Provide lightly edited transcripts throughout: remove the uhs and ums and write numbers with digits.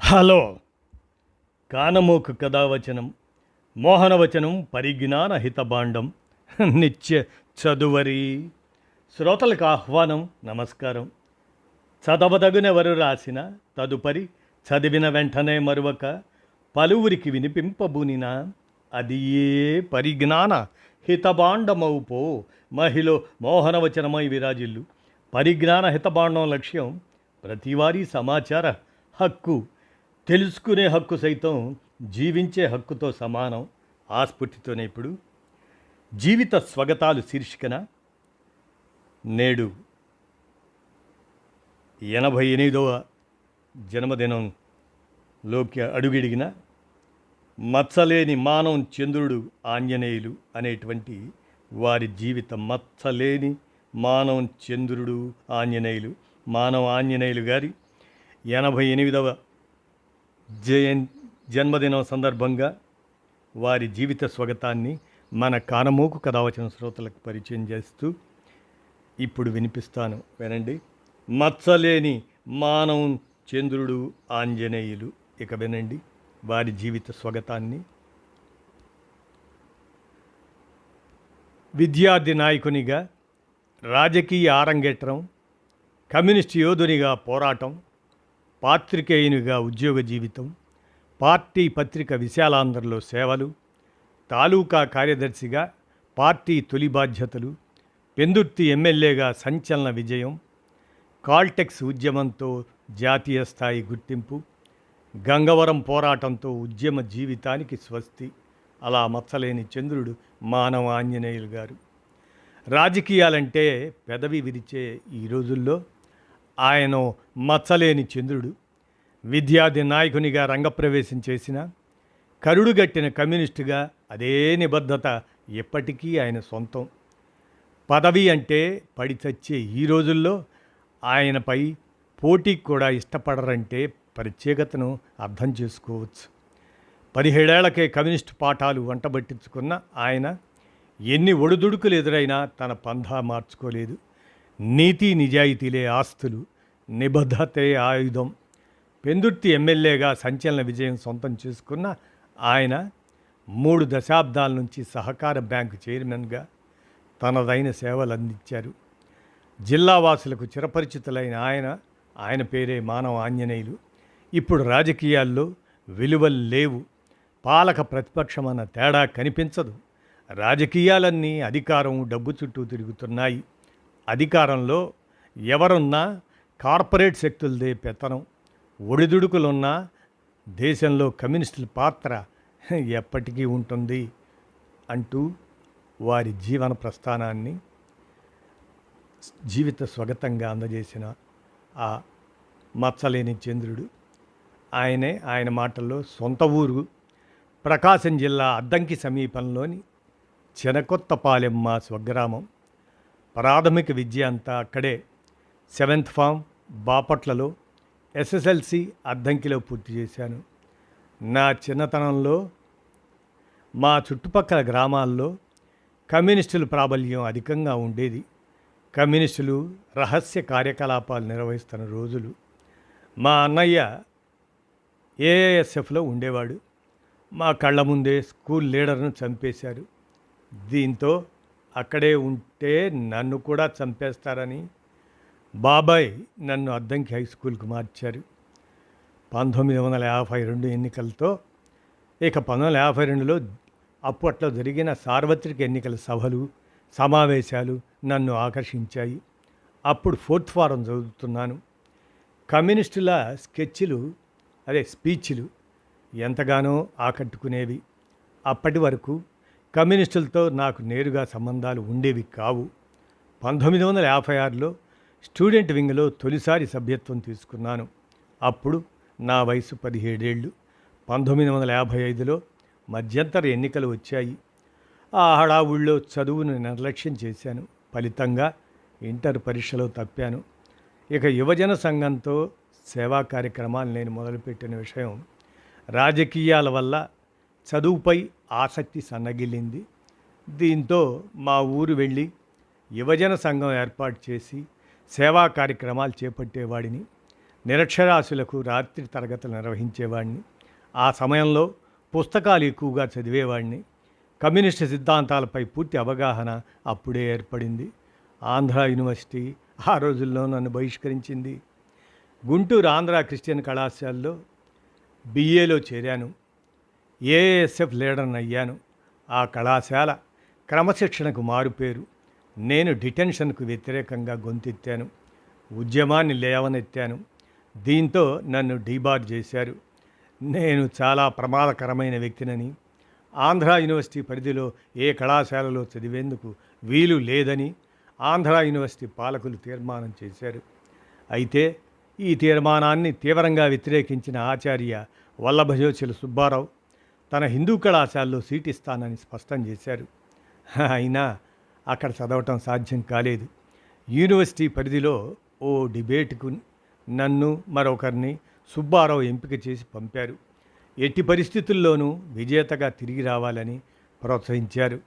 Hello కానమోకు కథావచనం మోహనవచనం పరిజ్ఞాన హితభాండం నిత్య చదువరి శ్రోతలకు ఆహ్వానం నమస్కారం. చదవదగునెవరు రాసిన తదుపరి చదివిన వెంటనే మరువక పలువురికి వినిపింపబూనిన అది ఏ పరిజ్ఞాన హితభాండమౌపో మహిళ మోహనవచనమై విరాజిల్లు. పరిజ్ఞాన హితభాండం లక్ష్యం ప్రతివారీ సమాచార హక్కు, తెలుసుకునే హక్కు సైతం జీవించే హక్కుతో సమానం. ఆ స్ఫూర్తితోనే ఇప్పుడు జీవిత స్వగతాలు శీర్షికన నేడు 88వ జన్మదినంలోకి అడుగిడిగిన మచ్చలేని మానవం చంద్రుడు ఆంజనేయులు అనేటువంటి వారి జీవితం. మచ్చలేని మానవం చంద్రుడు ఆంజనేయులు, మానవ ఆంజనేయులు గారి 88వ జన్మదినం సందర్భంగా వారి జీవిత స్వగతాన్ని మన కానమోకు కథావచన శ్రోతలకు పరిచయం చేస్తూ ఇప్పుడు వినిపిస్తాను, వినండి. మచ్చలేని మానవం చంద్రుడు ఆంజనేయులు. ఇక వినండి వారి జీవిత స్వగతాన్ని. విద్యార్థి నాయకునిగా రాజకీయ ఆరంగేట్రం, కమ్యూనిస్ట్ యోధునిగా పోరాటం, పాత్రికేయునిగా ఉద్యోగ జీవితం, పార్టీ పత్రిక విశాలాంధ్రలో సేవలు, తాలూకా కార్యదర్శిగా పార్టీ తొలి బాధ్యతలు, పెందుర్తి ఎమ్మెల్యేగా సంచలన విజయం, కాల్టెక్స్ ఉద్యమంతో జాతీయ స్థాయి గుర్తింపు, గంగవరం పోరాటంతో ఉద్యమ జీవితానికి స్వస్తి. అలా మచ్చలేని చంద్రుడు మానవ ఆంజనేయులు గారు. రాజకీయాలంటే పెదవి విరిచే ఈ రోజుల్లో ఆయన మచ్చలేని చంద్రుడు. విద్యార్థి నాయకునిగా రంగప్రవేశం చేసిన, కరుడుగట్టిన కమ్యూనిస్టుగా అదే నిబద్ధత ఎప్పటికీ ఆయన సొంతం. పదవి అంటే పడి చచ్చే ఈ రోజుల్లో ఆయనపై పోటీకి కూడా ఇష్టపడరంటే ప్రత్యేకతను అర్థం చేసుకోవచ్చు. 17 ఏళ్లకే కమ్యూనిస్టు పాఠాలు వంటబట్టించుకున్న ఆయన ఎన్ని ఒడిదుడుకులు ఎదురైనా తన పంధా మార్చుకోలేదు. నీతి నిజాయితీలే ఆస్తులు, నిబద్ధతే ఆయుధం. పెందుర్తి ఎమ్మెల్యేగా సంచలన విజయం సొంతం చేసుకున్న ఆయన 3 దశాబ్దాల నుంచి సహకార బ్యాంకు చైర్మన్గా తనదైన సేవలు అందించారు. జిల్లావాసులకు చిరపరిచితులైన ఆయన పేరే మానవ ఆంజనేయులు. ఇప్పుడు రాజకీయాల్లో విలువలు లేవు, పాలక ప్రతిపక్షమన్న తేడా కనిపించదు. రాజకీయాలన్నీ అధికారం, డబ్బు చుట్టూ తిరుగుతున్నాయి. అధికారంలో ఎవరున్నా కార్పొరేట్ శక్తులదే పెత్తనం. ఒడిదుడుకులున్నా దేశంలో కమ్యూనిస్టుల పాత్ర ఎప్పటికీ ఉంటుంది అంటూ వారి జీవన ప్రస్థానాన్ని జీవిత స్వగతంగా అందజేసిన ఆ మచ్చలేని చంద్రుడు ఆయన మాటల్లో సొంత ఊరు ప్రకాశం జిల్లా అద్దంకి సమీపంలోని చెనకొత్తపాలెం మా స్వగ్రామం. ప్రాథమిక విద్య అంతా అక్కడే. 7th ఫామ్ బాపట్లలో, SSLC అద్దంకిలో పూర్తి చేశాను. నా చిన్నతనంలో మా చుట్టుపక్కల గ్రామాల్లో కమ్యూనిస్టుల ప్రాబల్యం అధికంగా ఉండేది. కమ్యూనిస్టులు రహస్య కార్యకలాపాలు నిర్వహిస్తున్న రోజులు. మా అన్నయ్య AISFలో ఉండేవాడు. మా కళ్ళ ముందే స్కూల్ లీడర్ను చంపేశారు. దీంతో అక్కడే ఉంటే నన్ను కూడా చంపేస్తారని బాబాయ్ నన్ను అద్దంకి హై స్కూల్కి మార్చారు. 1952 ఎన్నికలతో 1952లో అప్పట్లో జరిగిన సార్వత్రిక ఎన్నికల సభలు, సమావేశాలు నన్ను ఆకర్షించాయి. అప్పుడు 4th ఫారం చదువుతున్నాను. కమ్యూనిస్టుల స్పీచ్లు ఎంతగానో ఆకట్టుకునేవి. అప్పటి వరకు కమ్యూనిస్టులతో నాకు నేరుగా సంబంధాలు ఉండేవి కావు. 1956లో స్టూడెంట్ వింగ్లో తొలిసారి సభ్యత్వం తీసుకున్నాను. అప్పుడు నా వయసు 17 ఏళ్ళు. 1955లో మధ్యంతర ఎన్నికలు వచ్చాయి. ఆ హడావుల్లో చదువును నిర్లక్ష్యం చేశాను. ఫలితంగా ఇంటర్ పరీక్షలో తప్పాను. ఇక యువజన సంఘంతో సేవా కార్యక్రమాలు నేను మొదలుపెట్టిన విషయం రాజకీయాల వల్ల చదువుపై ఆసక్తి సన్నగిల్లింది. దీంతో మా ఊరు వెళ్ళి యువజన సంఘం ఏర్పాటు చేసి సేవా కార్యక్రమాలు చేపట్టేవాడిని. నిరక్షరాస్యులకు రాత్రి తరగతులు నిర్వహించేవాడిని. ఆ సమయంలో పుస్తకాలు ఎక్కువగా చదివేవాడిని. కమ్యూనిస్టు సిద్ధాంతాలపై పూర్తి అవగాహన అప్పుడే ఏర్పడింది. ఆంధ్ర యూనివర్సిటీ ఆ రోజుల్లో నన్ను బహిష్కరించింది. గుంటూరు ఆంధ్ర క్రిస్టియన్ కళాశాలలో బిఏలో చేరాను. ఏఎస్ఎఫ్ లీడర్ని అయ్యాను. ఆ కళాశాల క్రమశిక్షణకు మారుపేరు. నేను డిటెన్షన్కు వ్యతిరేకంగా గొంతెత్తాను, ఉద్యమాన్ని లేవనెత్తాను. దీంతో నన్ను డీబార్ చేశారు. నేను చాలా ప్రమాదకరమైన వ్యక్తినని, ఆంధ్ర యూనివర్సిటీ పరిధిలో ఏ కళాశాలలో చదివేందుకు వీలు లేదని ఆంధ్ర యూనివర్సిటీ పాలకులు తీర్మానం చేశారు. అయితే ఈ తీర్మానాన్ని తీవ్రంగా వ్యతిరేకించిన ఆచార్య వల్లభజోషుల సుబ్బారావు తన హిందూ కళాశాలలో సీట్ ఇస్తానని స్పష్టం చేశారు. అయినా అక్కడ చదవటం సాధ్యం కాలేదు. యూనివర్సిటీ పరిధిలో ఓ డిబేట్కు నన్ను మరొకరిని సుబ్బారావు ఎంపిక చేసి పంపారు. ఎట్టి పరిస్థితుల్లోనూ విజేతగా తిరిగి రావాలని ప్రోత్సహించారు.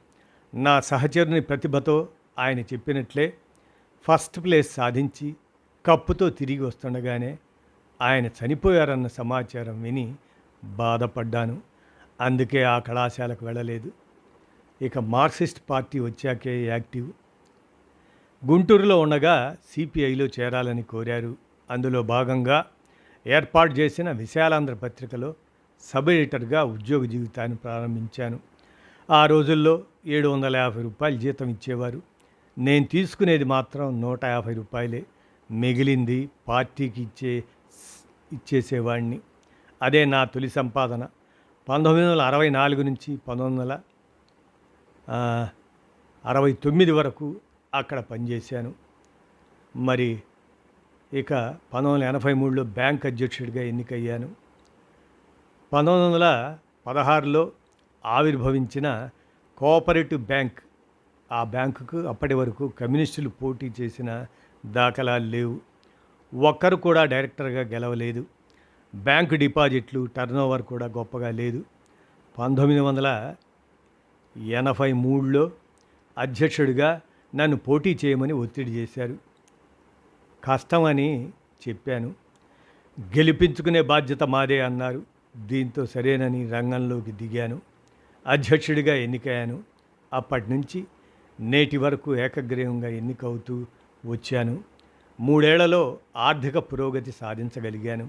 నా సహచరుని ప్రతిభతో ఆయన చెప్పినట్లే ఫస్ట్ ప్లేస్ సాధించి కప్పుతో తిరిగి వస్తుండగానే ఆయన చనిపోయారన్న సమాచారం విని బాధపడ్డాను. అందుకే ఆ కళాశాలకు వెళ్ళలేదు. ఇక మార్క్సిస్ట్ పార్టీ వచ్చాకే యాక్టివ్. గుంటూరులో ఉండగా సిపిఐలో చేరాలని కోరారు. అందులో భాగంగా ఏర్పాటు చేసిన విశాలాంధ్ర పత్రికలో సబ్ ఎడిటర్గా ఉద్యోగ జీవితాన్ని ప్రారంభించాను. ఆ రోజుల్లో 750 రూపాయలు జీతం ఇచ్చేవారు. నేను తీసుకునేది మాత్రం 150 రూపాయలే. మిగిలింది పార్టీకి ఇచ్చేసేవాడిని. అదే నా తొలి సంపాదన. 1964 నుంచి 1969 వరకు అక్కడ పనిచేశాను. మరి ఇక 1983లో బ్యాంక్ అధ్యక్షుడిగా ఎన్నికయ్యాను. 1916లో ఆవిర్భవించిన కోఆపరేటివ్ బ్యాంక్, ఆ బ్యాంకుకు అప్పటి వరకు కమ్యూనిస్టులు పోటీ చేసిన దాఖలాలు లేవు. ఒక్కరు కూడా డైరెక్టర్గా గెలవలేదు. బ్యాంకు డిపాజిట్లు టర్నోవర్ కూడా గొప్పగా లేదు. 1983లో అధ్యక్షుడిగా నన్ను పోటీ చేయమని ఒత్తిడి చేశారు. కష్టమని చెప్పాను. గెలిపించుకునే బాధ్యత మాదే అన్నారు. దీంతో సరేనని రంగంలోకి దిగాను. అధ్యక్షుడిగా ఎన్నికయ్యాను. అప్పటి నుంచి నేటి వరకు ఏకగ్రీవంగా ఎన్నికవుతూ వచ్చాను. 3 ఏళ్లలో ఆర్థిక పురోగతి సాధించగలిగాను.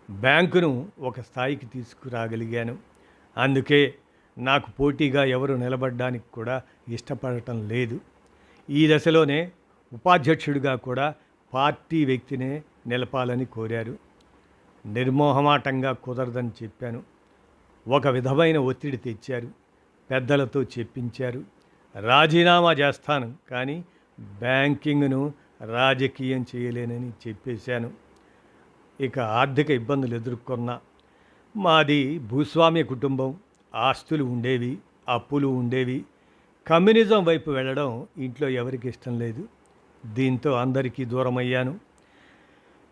బ్యాంకును ఒక స్థాయికి తీసుకురాగలిగాను. అందుకే నాకు పోటీగా ఎవరు నిలబడడానికి కూడా ఇష్టపడటం లేదు. ఈ దశలోనే ఉపాధ్యక్షుడిగా కూడా పార్టీ వ్యక్తినే నిలపాలని కోరారు. నిర్మోహమాటంగా కుదరదని చెప్పాను. ఒక విధమైన ఒత్తిడి తెచ్చారు. పెద్దలతో చెప్పించారు. రాజీనామా చేస్తాను, కానీ బ్యాంకింగ్ను రాజకీయం చేయలేనని చెప్పేశాను. ఇక ఆర్థిక ఇబ్బందులు ఎదుర్కొన్నా. మాది భూస్వామ్య కుటుంబం. ఆస్తులు ఉండేవి, అప్పులు ఉండేవి. కమ్యూనిజం వైపు వెళ్ళడం ఇంట్లో ఎవరికి ఇష్టం లేదు. దీంతో అందరికీ దూరమయ్యాను.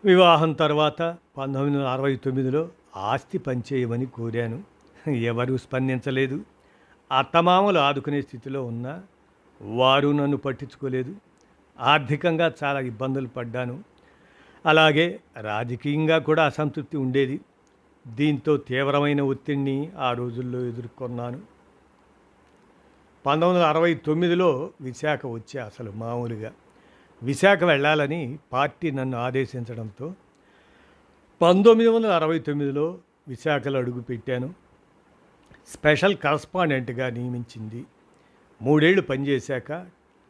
వివాహం తర్వాత 1969లో ఆస్తి పంచేయమని కోరాను. ఎవరూ స్పందించలేదు. అత్తమామలు ఆదుకునే స్థితిలో ఉన్నా వారు నన్ను పట్టించుకోలేదు. ఆర్థికంగా చాలా ఇబ్బందులు పడ్డాను. అలాగే రాజకీయంగా కూడా అసంతృప్తి ఉండేది. దీంతో తీవ్రమైన ఒత్తిడిని ఆ రోజుల్లో ఎదుర్కొన్నాను. 1969లో విశాఖ వచ్చే అసలు మామూలుగా విశాఖ వెళ్ళాలని పార్టీ నన్ను ఆదేశించడంతో 1969లో విశాఖలో అడుగుపెట్టాను. స్పెషల్ కరస్పాండెంట్గా నియమించింది. 3 ఏళ్ళు పనిచేశాక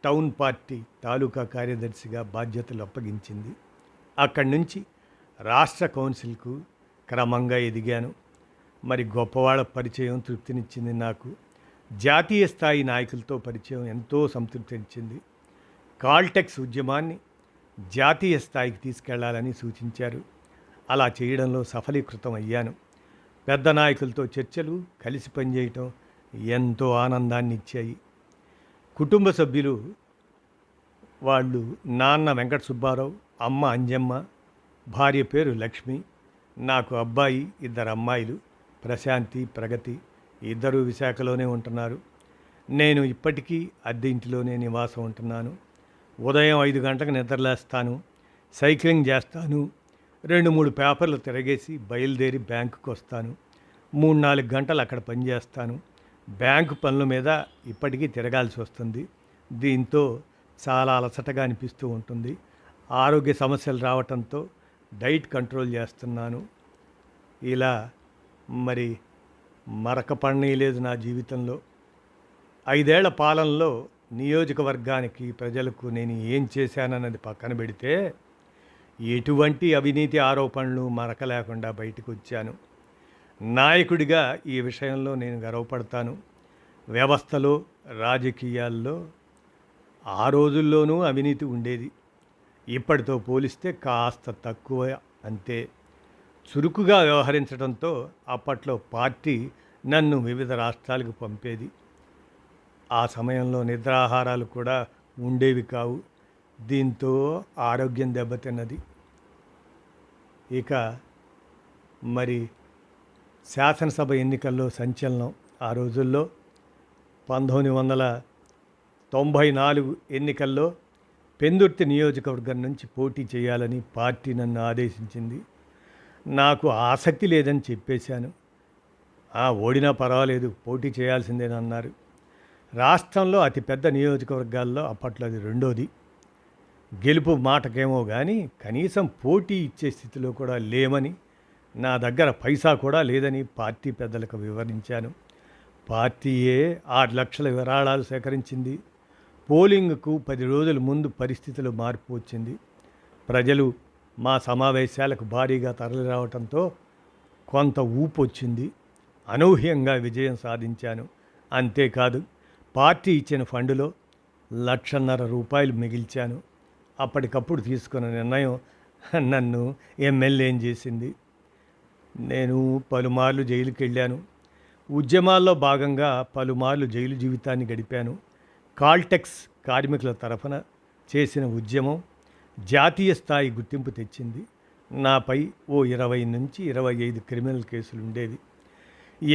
టౌన్ పార్టీ తాలూకా కార్యదర్శిగా బాధ్యతలు అప్పగించింది. అక్కడి నుంచి రాష్ట్ర కౌన్సిల్కు క్రమంగా ఎదిగాను. మరి గొప్పవాళ్ళ పరిచయం తృప్తినిచ్చింది నాకు. జాతీయ స్థాయి నాయకులతో పరిచయం ఎంతో సంతృప్తినిచ్చింది. కాల్టెక్స్ ఉద్యమాన్ని జాతీయ స్థాయికి తీసుకెళ్లాలని సూచించారు. అలా చేయడంలో సఫలీకృతం అయ్యాను. పెద్ద నాయకులతో చర్చలు, కలిసి పనిచేయటం ఎంతో ఆనందాన్ని ఇచ్చాయి. కుటుంబ సభ్యులు వాళ్ళు నాన్న వెంకట సుబ్బారావు, అమ్మ అంజమ్మ, భార్య పేరు లక్ష్మి, నాకు అబ్బాయి, 2 అమ్మాయిలు ప్రశాంతి, ప్రగతి. ఇద్దరూ విశాఖలోనే ఉంటున్నారు. నేను ఇప్పటికీ అద్దె ఇంటిలోనే నివాసం ఉంటున్నాను. ఉదయం 5 గంటలకు నిద్రలేస్తాను, సైక్లింగ్ చేస్తాను, 2-3 పేపర్లు తిరగేసి బయలుదేరి బ్యాంకుకి వస్తాను. 3-4 గంటలు అక్కడ పనిచేస్తాను. బ్యాంకు పనుల మీద ఇప్పటికీ తిరగాల్సి వస్తుంది. దీంతో చాలా అలసటగా అనిపిస్తూ ఉంటుంది. ఆరోగ్య సమస్యలు రావటంతో డైట్ కంట్రోల్ చేస్తున్నాను. ఇలా మరి మరక పడనీయలేదు నా జీవితంలో. 5 ఏళ్ల పాలనలో నియోజకవర్గానికి, ప్రజలకు నేను ఏం చేశానన్నది పక్కన పెడితే, ఎటువంటి అవినీతి ఆరోపణలు మరక లేకుండా బయటకు వచ్చాను. నాయకుడిగా ఈ విషయంలో నేను గర్వపడతాను. వ్యవస్థలో, రాజకీయాల్లో ఆ రోజుల్లోనూ అవినీతి ఉండేది. ఇప్పటితో పోలిస్తే కాస్త తక్కువ అంతే. చురుకుగా వ్యవహరించడంతో అప్పట్లో పార్టీ నన్ను వివిధ రాష్ట్రాలకు పంపేది. ఆ సమయంలో నిద్రాహారాలు కూడా ఉండేవి కావు. దీంతో ఆరోగ్యం దెబ్బతిన్నది. ఇక మరి శాసనసభ ఎన్నికల్లో సంచలనం. ఆ రోజుల్లో 1994 ఎన్నికల్లో పెందుర్తి నియోజకవర్గం నుంచి పోటీ చేయాలని పార్టీ నన్ను ఆదేశించింది. నాకు ఆసక్తి లేదని చెప్పేశాను. ఓడినా పర్వాలేదు, పోటీ చేయాల్సిందేనన్నారు. రాష్ట్రంలో అతిపెద్ద నియోజకవర్గాల్లో అప్పట్లో అది రెండోది. గెలుపు మాటకేమో కానీ కనీసం పోటీ ఇచ్చే స్థితిలో కూడా లేమని, నా దగ్గర పైసా కూడా లేదని పార్టీ పెద్దలకు వివరించాను. పార్టీయే 6 లక్షల విరాళాలు సేకరించింది. పోలింగ్కు 10 రోజుల ముందు పరిస్థితులు మార్పు వచ్చింది. ప్రజలు మా సమావేశాలకు భారీగా తరలిరావడంతో కొంత ఊపు వచ్చింది. అనూహ్యంగా విజయం సాధించాను. అంతేకాదు, పార్టీ ఇచ్చిన ఫండులో ₹1,50,000 మిగిల్చాను. అప్పటికప్పుడు తీసుకున్న నిర్ణయం నన్ను ఎమ్మెల్యేం చేసింది. నేను పలుమార్లు జైలుకి వెళ్ళాను. ఉద్యమాల్లో భాగంగా పలుమార్లు జైలు జీవితాన్ని గడిపాను. కాల్టెక్స్ కార్మికుల తరఫున చేసిన ఉద్యమం జాతీయ స్థాయి గుర్తింపు తెచ్చింది. నాపై 20 నుంచి 25 క్రిమినల్ కేసులు ఉండేవి.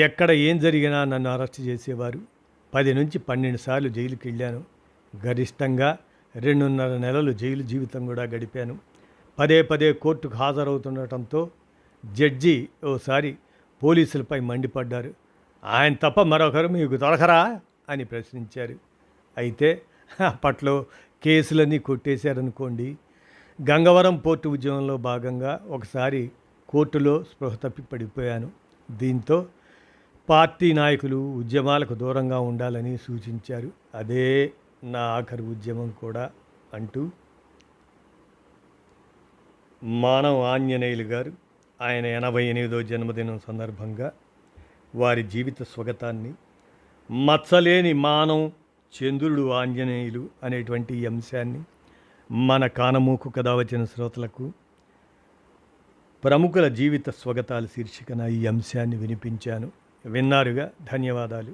ఎక్కడ ఏం జరిగినా నన్ను అరెస్ట్ చేసేవారు. 10 నుంచి 12 సార్లు జైలుకి వెళ్ళాను. గరిష్టంగా 2.5 నెలలు జైలు జీవితం కూడా గడిపాను. పదే పదే కోర్టుకు హాజరవుతుండటంతో జడ్జి ఓసారి పోలీసులపై మండిపడ్డారు. ఆయన తప్ప మరొకరు మీకు దొరకరా అని ప్రశ్నించారు. అయితే అప్పట్లో కేసులన్నీ కొట్టేశారనుకోండి. గంగవరం పోర్టు ఉద్యమంలో భాగంగా ఒకసారి కోర్టులో స్పృహ తప్పి పడిపోయాను. దీంతో పార్టీ నాయకులు ఉద్యమాలకు దూరంగా ఉండాలని సూచించారు. అదే నా ఆఖరి ఉద్యమం కూడా అంటూ మానవ ఆంజనేయులు గారు ఆయన 88వ జన్మదినం సందర్భంగా వారి జీవిత స్వగతాన్ని, మచ్చలేని మానవ చంద్రుడు ఆంజనేయులు అనేటువంటి ఈ అంశాన్ని మన కానమూకు కథ వచ్చిన శ్రోతలకు ప్రముఖుల జీవిత స్వగతాలు శీర్షికన ఈ అంశాన్ని వినిపించాను. విన్నారుగా. ధన్యవాదాలు.